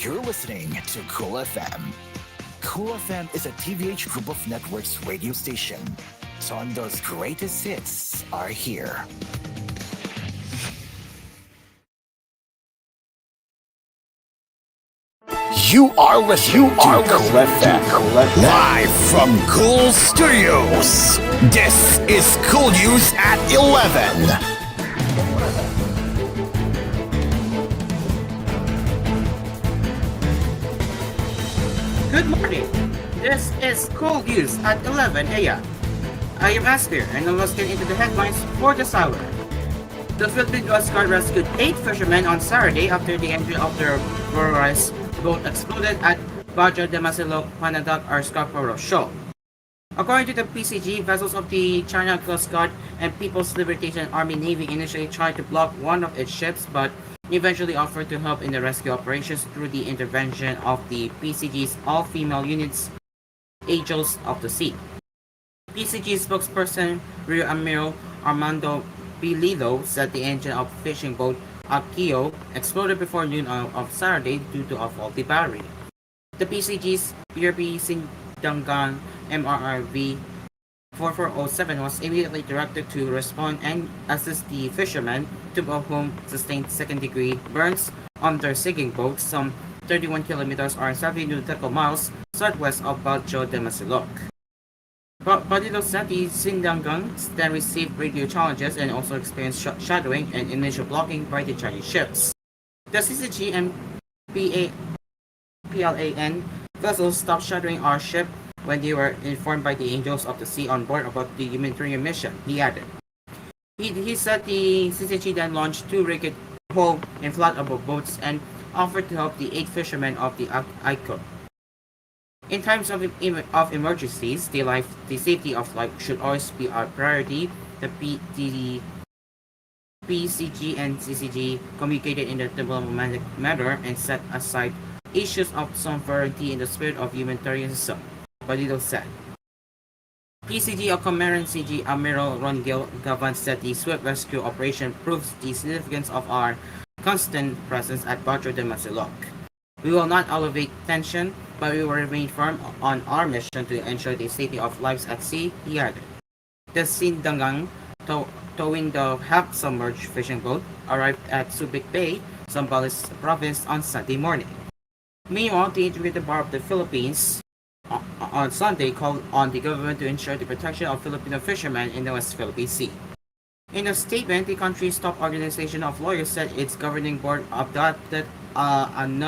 You're listening to Cool FM. Cool FM is a TVH Group of Networks radio station. Tondo's greatest hits are here. You are listening to Cool FM. Live from Cool Studios. This is koolNews at 11. Good morning. This is koolNews at 11 a.m. I am Aspir, and let's get into the headlines for this hour. The Philippine Coast Guard rescued 8 fishermen on Saturday after the engine of their ruralized boat exploded at Bajo de Masilog, Panadak, or Scarborough Shoal. According to the PCG, vessels of the China Coast Guard and People's Liberation Army Navy initially tried to block one of its ships, but eventually offered to help in the rescue operations through the intervention of the PCG's all-female units, Angels of the Sea. PCG spokesperson Rear Admiral Armando Pililo said the engine of fishing boat Akio exploded before noon of Saturday due to a faulty battery. The PCG's PRP Sindangan MRRV 4407 was immediately directed to respond and assist the fishermen, 2 of whom sustained second-degree burns on their sinking boat some 31 kilometers or 70 nautical miles southwest of Bajo de Masilog. Badilo said the Sindangang then received radio challenges and also experienced shadowing and initial blocking by the Chinese ships. The CCG and PLAN vessels stopped shadowing our ship when they were informed by the Angels of the Sea on board about the humanitarian mission, he added. He said the CCG then launched 2 rigged pole and flat-above boats and offered to help the 8 fishermen of the Iko. In times of emergencies, the safety of life should always be our priority. The PCG and CCG communicated in a diplomatic manner and set aside issues of sovereignty in the spirit of humanitarianism, Badilo said. PCG Commandant CG Admiral Ron Gavan said the swift rescue operation proves the significance of our constant presence at Bajo de Masilog. We will not elevate tension, but we will remain firm on our mission to ensure the safety of lives at sea, he added. The Sindangang, towing the half-submerged fishing boat, arrived at Subic Bay, Zambales province on Sunday morning. Meanwhile, the Integrated Bar of the Philippines on Sunday called on the government to ensure the protection of Filipino fishermen in the West Philippine Sea. In a statement, the country's top organization of lawyers said its governing board adopted an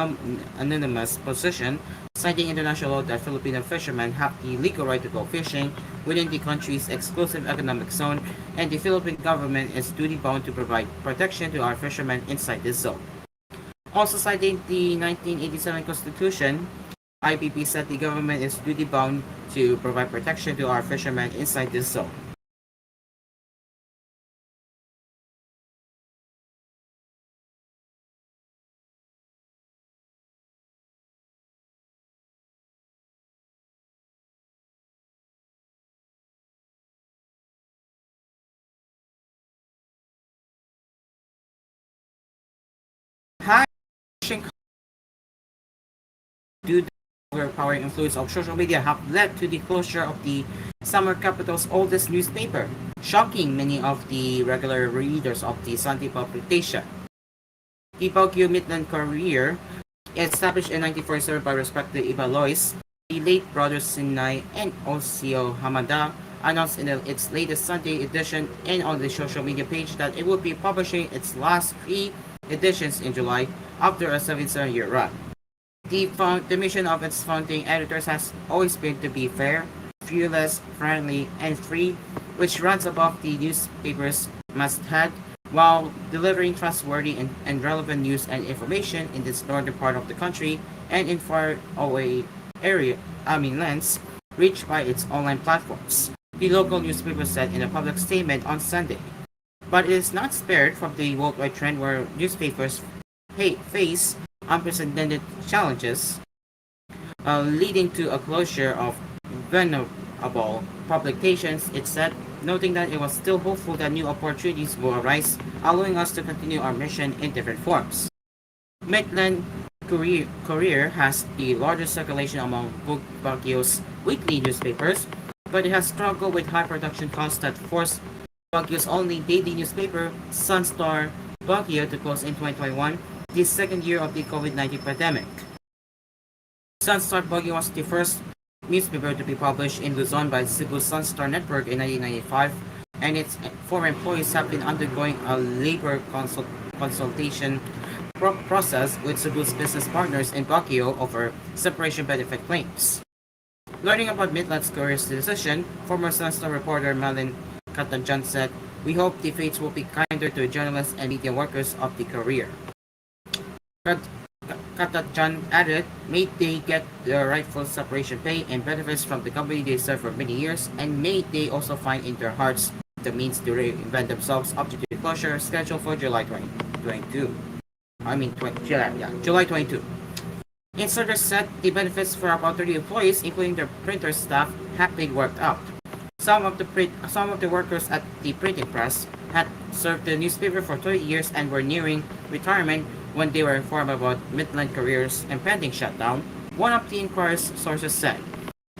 anonymous position, citing international law that Filipino fishermen have the legal right to go fishing within the country's exclusive economic zone, and the Philippine government is duty-bound to provide protection to our fishermen inside this zone. Also citing the 1987 Constitution, IPP said the government is duty-bound to provide protection to our fishermen inside this zone. High fishing due to the overpowering influence of social media have led to the closure of the summer capital's oldest newspaper, shocking many of the regular readers of the Sunday publication. The Baguio Midland Courier, established in 1947 by respected Ibalois, the late brothers Sinay and Osio Hamada, announced in its latest Sunday edition and on the social media page that it would be publishing its last 3 editions in July after a 77-year run. The mission of its founding editors has always been to be fair, fearless, friendly, and free, which runs above the newspaper's masthead while delivering trustworthy and relevant news and information in this northern part of the country and in far away lands reached by its online platforms, the local newspaper said in a public statement on Sunday. But it is not spared from the worldwide trend where newspapers face unprecedented challenges, leading to a closure of venerable publications, it said, noting that it was still hopeful that new opportunities will arise, allowing us to continue our mission in different forms. Midland Courier has the largest circulation among Baguio's weekly newspapers, but it has struggled with high production costs that forced Baguio's only daily newspaper, Sunstar Baguio, to close in 2021, the second year of the COVID-19 pandemic. Sunstar Baguio was the first newspaper to be published in Luzon by Cebu Sunstar Network in 1995, and its former employees have been undergoing a labor consultation process with Cebu's business partners in Baguio over separation benefit claims. Learning about Midland's Courier's decision, former Sunstar reporter Malin Katajan said, "We hope the fates will be kinder to journalists and media workers of the Courier." Katajan added, "May they get their rightful separation pay and benefits from the company they served for many years, and may they also find in their hearts the means to reinvent themselves up to the closure scheduled for July 2022. July 22. Insiders said the benefits for about 30 employees, including their printer staff, have been worked out. Some of the workers at the printing press had served the newspaper for 30 years and were nearing retirement when they were informed about Midland Courier's impending shutdown, one of the Inquirer's sources said.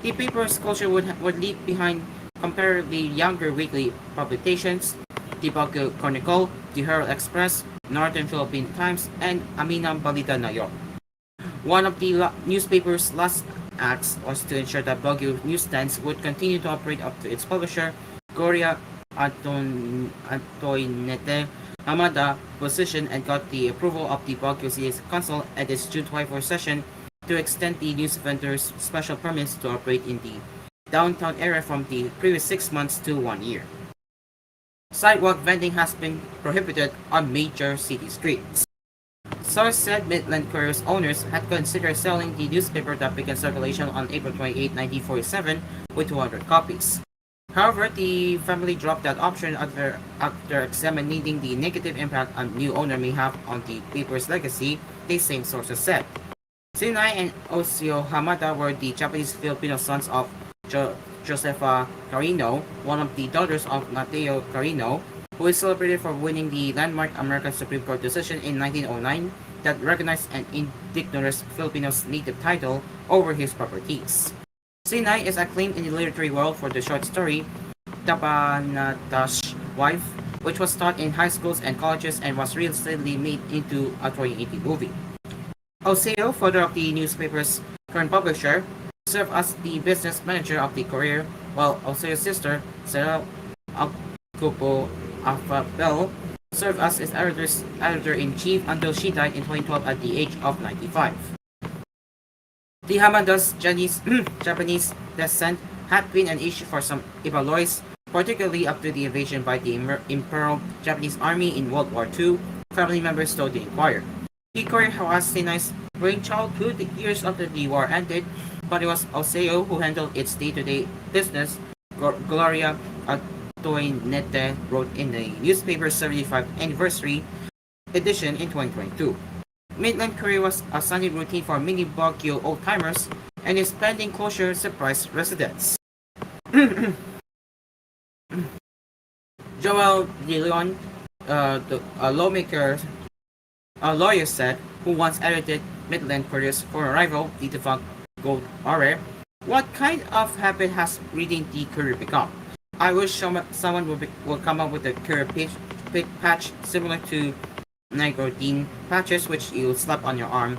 The paper's closure would leave behind comparatively younger weekly publications, the Baguio Chronicle, the Herald Express, Northern Philippine Times, and Aminang Balita Ngayon. One of the newspaper's last acts was to ensure that Baguio newsstands would continue to operate up to its publisher, Gloria Antoinette Hamada position, and got the approval of the Baguio City Council at its June 24 session to extend the news vendor's special permits to operate in the downtown area from the previous 6 months to 1 year. Sidewalk vending has been prohibited on major city streets. Source said Midland Courier's owners had considered selling the newspaper that began circulation on April 28, 1947 with 200 copies. However, the family dropped that option after examining the negative impact a new owner may have on the paper's legacy, the same sources said. Sinai and Osio Hamada were the Japanese-Filipino sons of Josefa Carino, one of the daughters of Mateo Carino, who is celebrated for winning the landmark American Supreme Court decision in 1909 that recognized an indigenous Filipino's native title over his properties. Sinai is acclaimed in the literary world for the short story Tabanata's Wife, which was taught in high schools and colleges and was recently made into a 2018 movie. Oseo, father of the newspaper's current publisher, served as the business manager of the Courier, while Oseo's sister, Sarah Alcupo Afabel, served as its editor-in-chief until she died in 2012 at the age of 95. The Hamada's Japanese descent had been an issue for some Ibalois, particularly after the invasion by the Imperial Japanese Army in World War II, family members told the Inquirer. The Courier was Sinai's brainchild years after the war ended, but it was Oseo who handled its day-to-day business, Gloria Antoinette wrote in the newspaper's 75th anniversary edition in 2022. Midland Courier was a Sunday routine for many Baguio old-timers, and its pending closure surprised residents. Joel De Leon, a lawyer said, who once edited Midland Courier's former rival, the defunct Gold Hour, "What kind of habit has reading the Courier become? I wish someone would come up with a Courier patch similar to nicotine patches, which you slap on your arm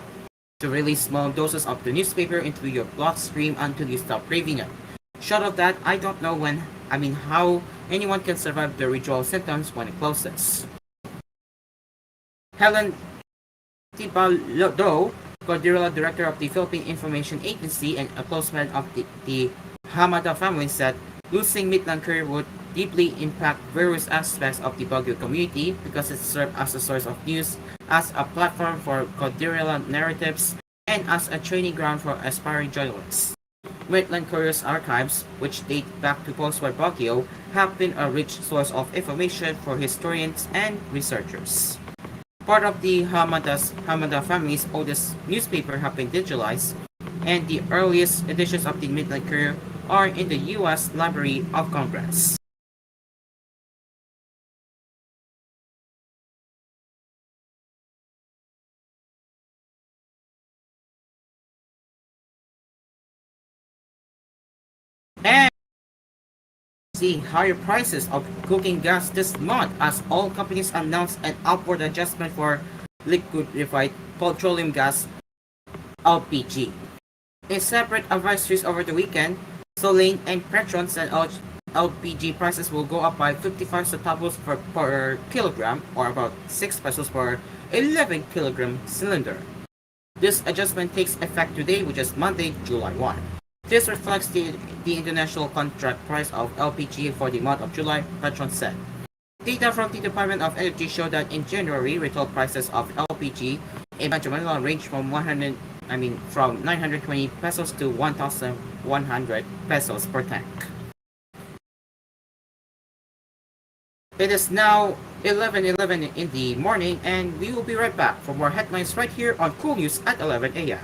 to release small doses of the newspaper into your bloodstream until you stop craving it. Short of that, I don't know how anyone can survive the withdrawal symptoms when it closes." Helen Tibaldo, Cordillera director of the Philippine Information Agency and a close friend of the Hamada family, said, "Losing Midland Courier would deeply impact various aspects of the Baguio community because it served as a source of news, as a platform for Cordillera narratives, and as a training ground for aspiring journalists. Midland Courier's archives, which date back to post-war Baguio, have been a rich source of information for historians and researchers. Part of the Hamada family's oldest newspaper have been digitalized, and the earliest editions of the Midland Courier are in the U.S. Library of Congress. And see higher prices of cooking gas this month as all companies announce an upward adjustment for liquefied petroleum gas LPG. In separate advisories over the weekend, Solane and Petron said LPG prices will go up by 55 centavos per kilogram, or about 6 pesos per 11 kilogram cylinder. This adjustment takes effect today, which is Monday, July 1. This reflects the international contract price of LPG for the month of July, Petron said. Data from the Department of Energy showed that in January, retail prices of LPG in Metro Manila ranged from 920 pesos to 1,100 pesos per tank. It is now 11:11 in the morning, and we will be right back for more headlines right here on Cool News at 11 a.m.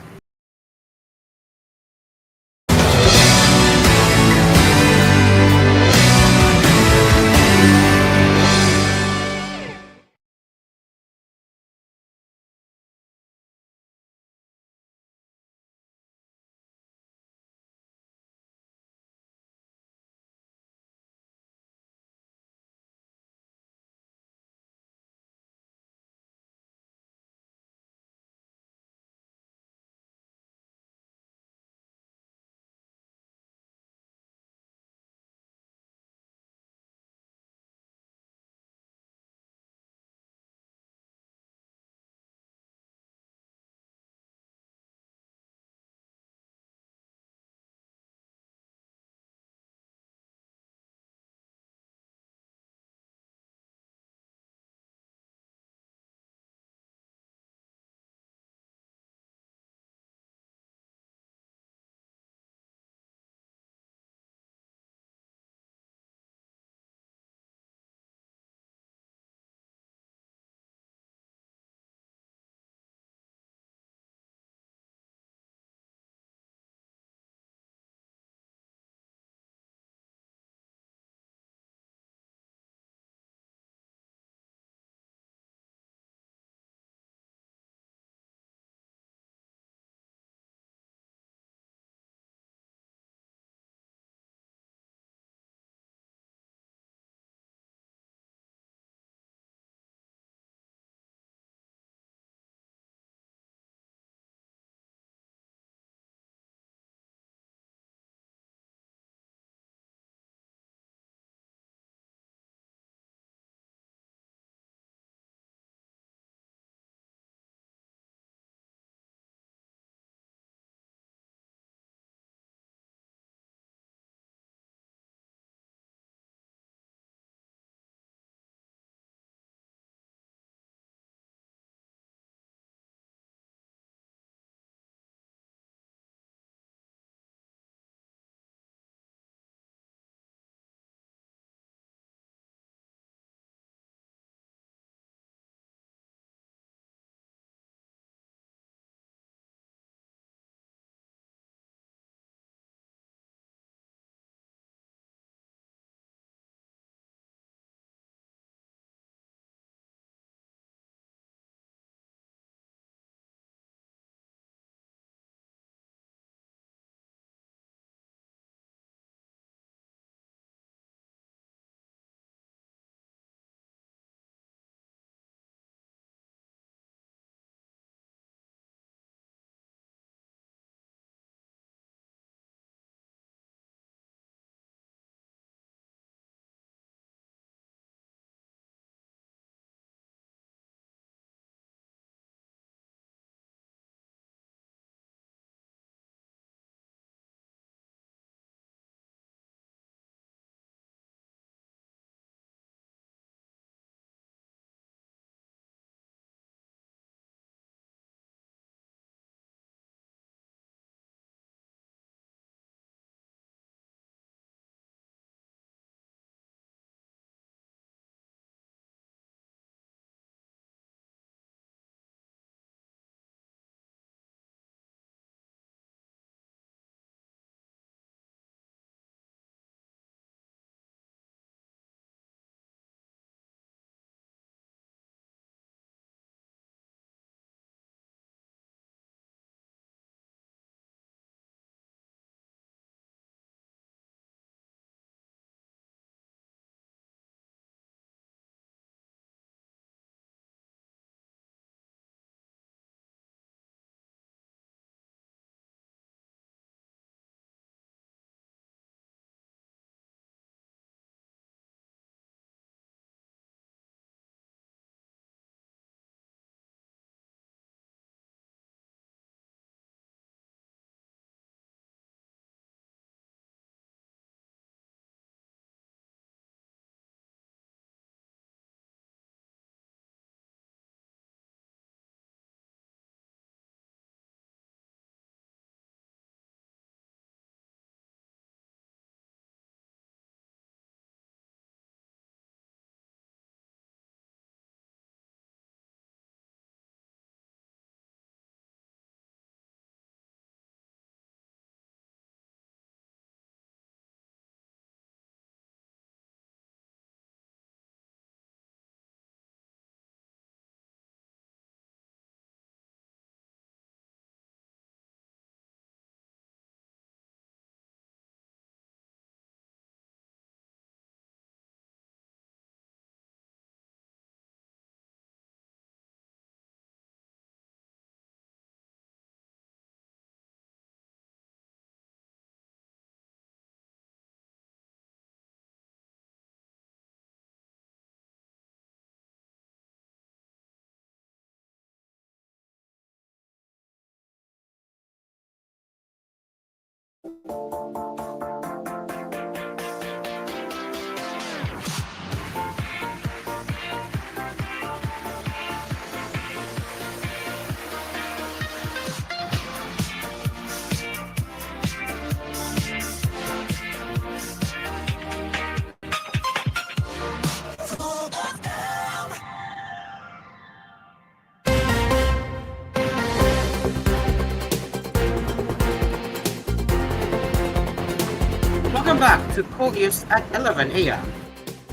Welcome back to Cool News at 11 a.m.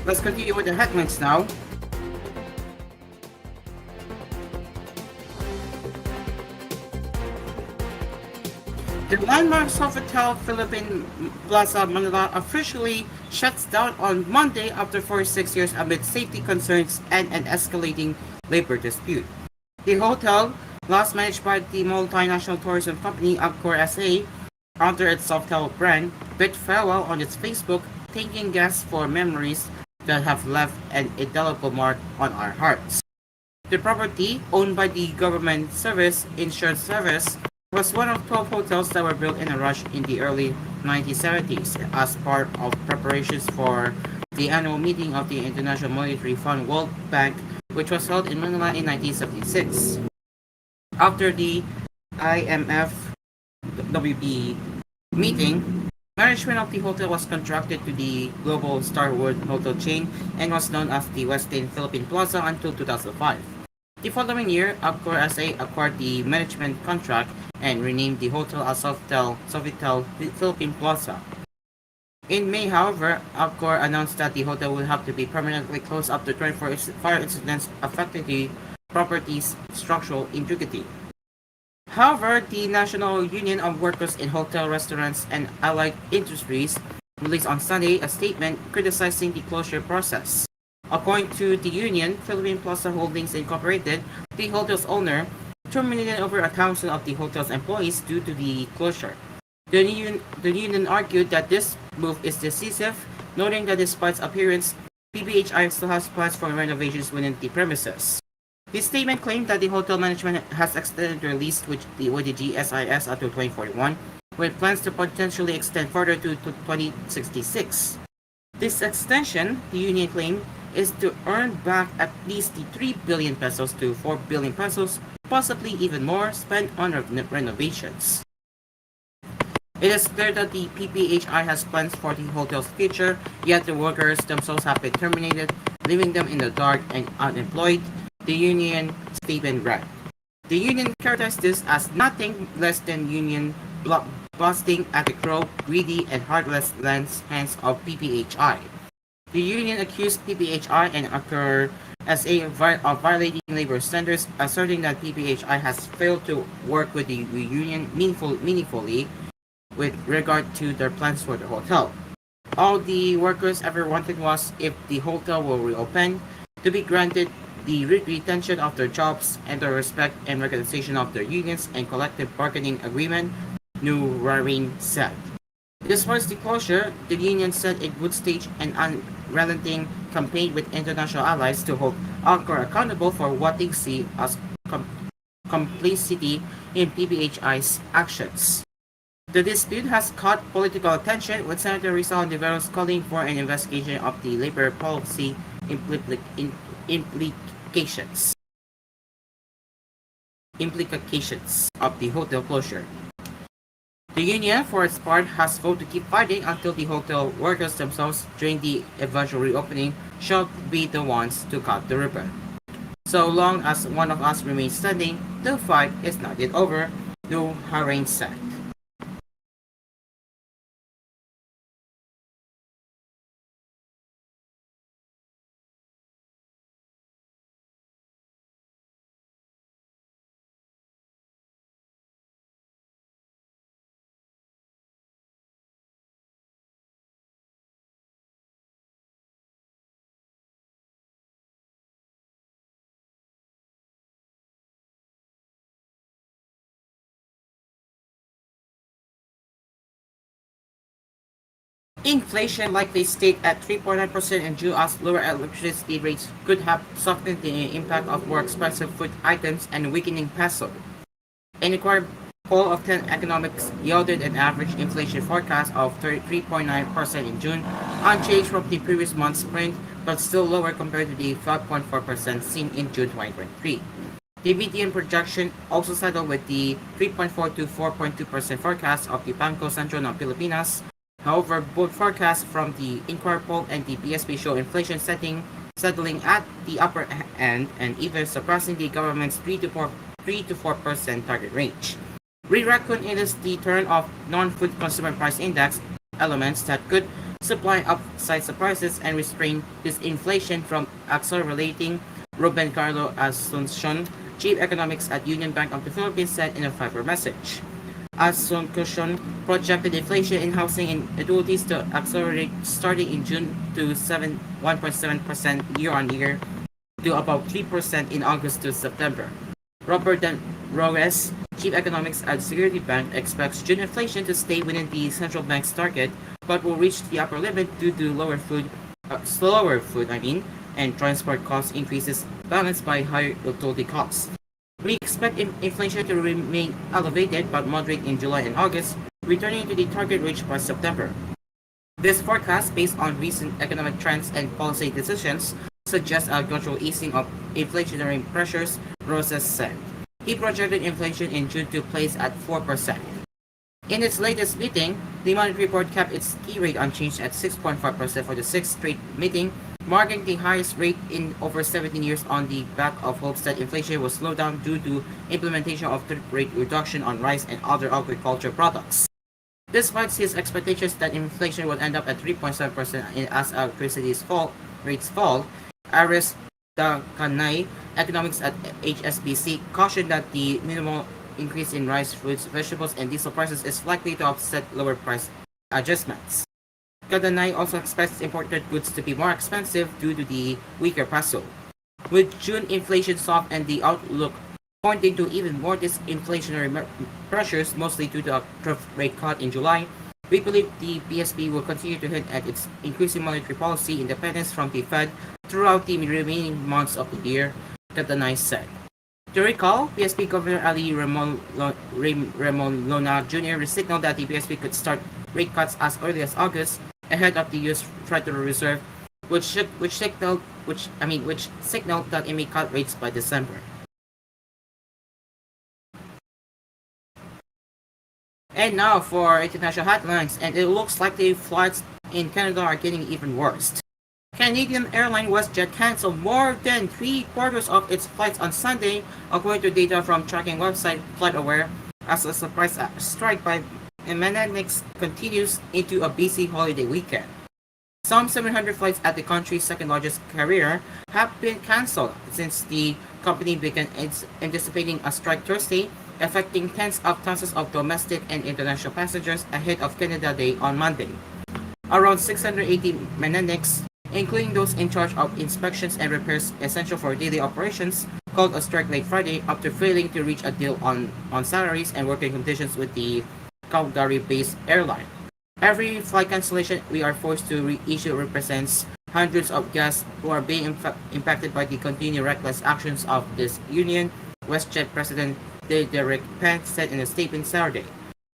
Let's continue with the headlines now. The landmark Sofitel Philippine Plaza Manila officially shuts down on Monday after 46 years amid safety concerns and an escalating labor dispute. The hotel, last managed by the multinational tourism company Accor SA, under its Sofitel brand, bid farewell on its Facebook, thanking guests for memories that have left an indelible mark on our hearts. The property, owned by the Government Service Insurance Service, was one of 12 hotels that were built in a rush in the early 1970s as part of preparations for the annual meeting of the International Monetary Fund World Bank, which was held in Manila in 1976. After the IMF WB meeting, management of the hotel was contracted to the global Starwood hotel chain and was known as the Westin Philippine Plaza until 2005. The following year, Accor SA acquired the management contract and renamed the hotel as Sofitel Philippine Plaza. In May, however, Accor announced that the hotel will have to be permanently closed after 24 fire incidents affecting the property's structural integrity. However, the National Union of Workers in Hotel, Restaurants, and Allied Industries released on Sunday a statement criticizing the closure process. According to the union, Philippine Plaza Holdings Incorporated, the hotel's owner, terminated over 1,000 of the hotel's employees due to the closure. The union argued that this move is decisive, noting that despite its appearance, PPHI still has plans for renovations within the premises. The statement claimed that the hotel management has extended their lease with the GSIS until 2041, with plans to potentially extend further to 2066. This extension, the union claimed, is to earn back at least the 3 billion pesos to 4 billion pesos, possibly even more, spent on renovations. It is clear that the PPHI has plans for the hotel's future, yet the workers themselves have been terminated, leaving them in the dark and unemployed, the union statement read. The union characterized this as nothing less than union busting at the crow, greedy, and heartless hands of PPHI. The union accused PPHI and Accor SA of violating labor standards, asserting that PPHI has failed to work with the union meaningfully with regard to their plans for the hotel. All the workers ever wanted was, if the hotel will reopen, to be granted the retention of their jobs and the respect and recognition of their unions and collective bargaining agreement, New Rarin said. Despite the closure, the union said it would stage an unrelenting campaign with international allies to hold Accor accountable for what they see as complicity in PPHI's actions. The dispute has caught political attention, with Senator Rizal Ontiveros calling for an investigation of the labor policy implications of the hotel closure. The union, for its part, has vowed to keep fighting until the hotel workers themselves, during the eventual reopening, shall be the ones to cut the ribbon. So long as one of us remains standing, the fight is not yet over, New Rarin said. Inflation likely stayed at 3.9% in June as lower electricity rates could have softened the impact of more expensive food items and weakening peso. An inquiry Poll of 10 economics yielded an average inflation forecast of 3.9% in June, unchanged from the previous month's print, but still lower compared to the 5.4% seen in June 2023. The median projection also settled with the 3.4 to 4.2% forecast of the Bangko Sentral ng Pilipinas. However, both forecasts from the Inquiry poll and the BSP show inflation settling at the upper end and even surpassing the government's 3 to 4% target range. Re-reckon is the turn of non-food consumer price index elements that could supply upside surprises and restrain disinflation from accelerating. Ruben Carlo Asuncion, chief economics at Union Bank of the Philippines, said in a Fiverr message. Asuncion projected inflation in housing and utilities to accelerate starting in June to 1.7% year-on-year to about 3% in August to September. Robert Roes, chief economics at Security Bank, expects June inflation to stay within the central bank's target, but will reach the upper limit due to slower food, and transport cost increases balanced by higher utility costs. We expect inflation to remain elevated but moderate in July and August, returning to the target reached by September. This forecast, based on recent economic trends and policy decisions, suggests a gradual easing of inflationary pressures, Roses said. He projected inflation in June to place at 4%. In its latest meeting, the Monetary Board kept its key rate unchanged at 6.5% for the sixth straight meeting, marking the highest rate in over 17 years on the back of hopes that inflation will slow down due to implementation of third rate reduction on rice and other agriculture products. Despite his expectations that inflation would end up at 3.7% as electricity rates fall, Aris Dakanay, economics at HSBC, cautioned that the minimal increase in rice, fruits, vegetables, and diesel prices is likely to offset lower price adjustments. Kadanay also expects imported goods to be more expensive due to the weaker peso. With June inflation soft and the outlook pointing to even more disinflationary pressures, mostly due to a rate cut in July, we believe the BSP will continue to hint at its increasing monetary policy independence from the Fed throughout the remaining months of the year, Kadanay said. To recall, BSP Governor Ali Remolona Jr. signaled that the BSP could start rate cuts as early as August, ahead of the U.S. Federal Reserve, which signaled that it may cut rates by December. And now for international headlines, and it looks like the flights in Canada are getting even worse. Canadian airline WestJet canceled more than 3/4 of its flights on Sunday, according to data from tracking website FlightAware, as a surprise strike by Mennonites continues into a busy holiday weekend. Some 700 flights at the country's second-largest carrier have been cancelled since the company began anticipating a strike Thursday, affecting tens of thousands of domestic and international passengers ahead of Canada Day on Monday. Around 680 Mennonites, including those in charge of inspections and repairs essential for daily operations, called a strike late Friday after failing to reach a deal on salaries and working conditions with the Calgary-based airline. Every flight cancellation we are forced to reissue represents hundreds of guests who are being impacted by the continued reckless actions of this union, WestJet President Derek Pence said in a statement Saturday.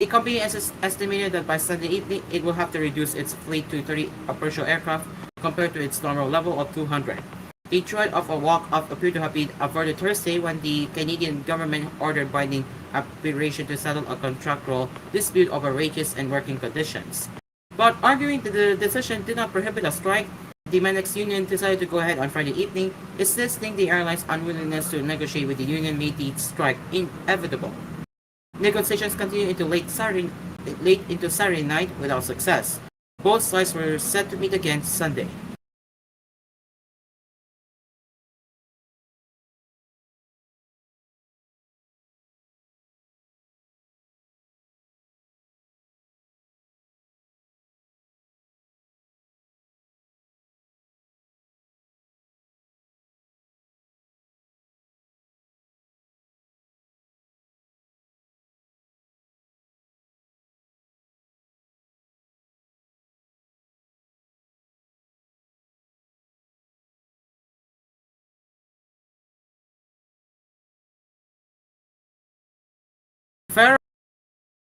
The company has estimated that by Sunday evening it will have to reduce its fleet to 30 operational aircraft compared to its normal level of 200. The threat of a walk-off appeared to have been averted Thursday when the Canadian government ordered binding arbitration to settle a contractual dispute over wages and working conditions. But arguing that the decision did not prohibit a strike, the Menex union decided to go ahead on Friday evening, insisting the airline's unwillingness to negotiate with the union made the strike inevitable. Negotiations continued into late into Saturday night without success. Both sides were set to meet again Sunday. Fair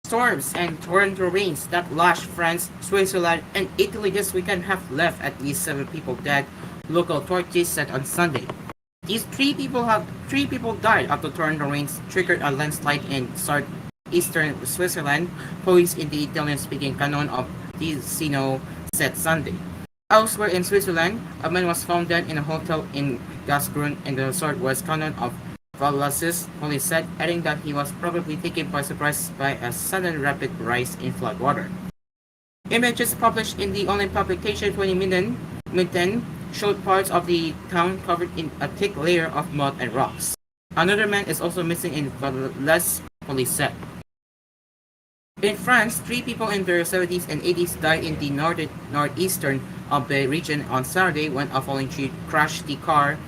Storms and torrential rains that lashed France, Switzerland, and Italy this weekend have left at least 7 people dead, local authorities said on Sunday. These three people died after torrential rains triggered a landslide in southeastern Switzerland, police in the Italian-speaking canton of Ticino said Sunday. Elsewhere in Switzerland, a man was found dead in a hotel in Gasgrun in the southwest canton of Valais, police said, adding that he was probably taken by surprise by a sudden rapid rise in floodwater. Images published in the online publication 20 Minuten showed parts of the town covered in a thick layer of mud and rocks. Another man is also missing in Valais, police said. In France, 3 people in their 70s and 80s died in the northeastern of the region on Saturday when a falling tree crashed the car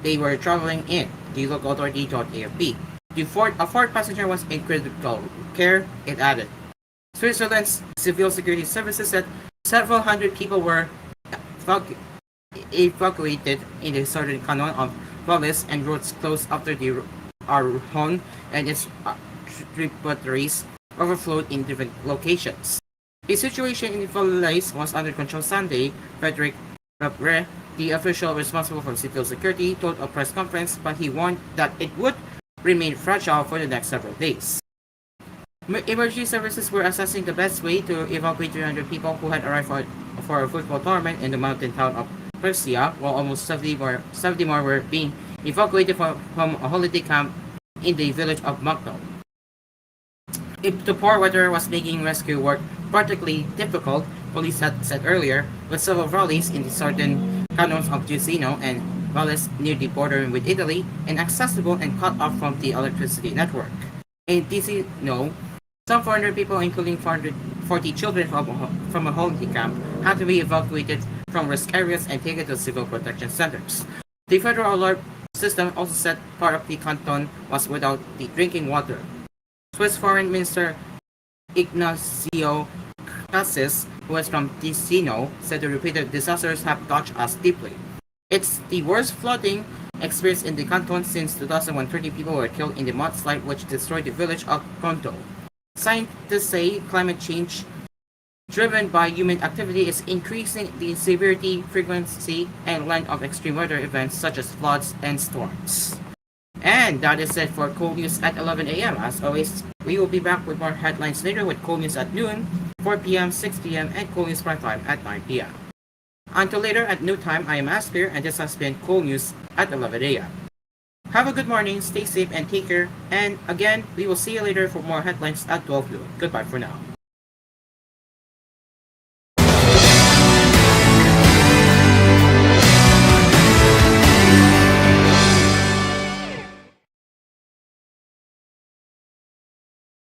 they were traveling in, the local authority told AFP. A fourth passenger was in critical care, it added. Switzerland's civil security services said several hundred people were evacuated in the southern canton of Valais and roads closed after the Arhon and its tributaries overflowed in different locations. The situation in Valais was under control Sunday, Frederic Rabre, the official responsible for civil security, told a press conference, but he warned that it would remain fragile for the next several days. Emergency services were assessing the best way to evacuate 300 people who had arrived for a football tournament in the mountain town of Persia, while almost 70 more were being evacuated from a holiday camp in the village of Makno. The poor weather was making rescue work particularly difficult, police had said earlier, with several rallies in the southern cantons of Ticino and Valais near the border with Italy, inaccessible and cut off from the electricity network. In Ticino, some 400 people, including 440 children from a holiday camp, had to be evacuated from risk areas and taken to civil protection centers. The federal alert system also said part of the canton was without the drinking water. Swiss Foreign Minister Ignacio Cassis, who is from Ticino, said the repeated disasters have touched us deeply. It's the worst flooding experience in the canton since 2001. 30 people were killed in the mudslide which destroyed the village of Conto. Scientists say climate change driven by human activity is increasing the severity, frequency, and length of extreme weather events such as floods and storms. And that is it for koolNews at 11 a.m. As always, we will be back with more headlines later with koolNews at noon, 4 p.m., 6 p.m., and koolNews Prime Time at 9 p.m. Until later at noon time, I am Aspir, and this has been koolNews at 11 a.m. Have a good morning, stay safe, and take care. And again, we will see you later for more headlines at 12 noon. Goodbye for now.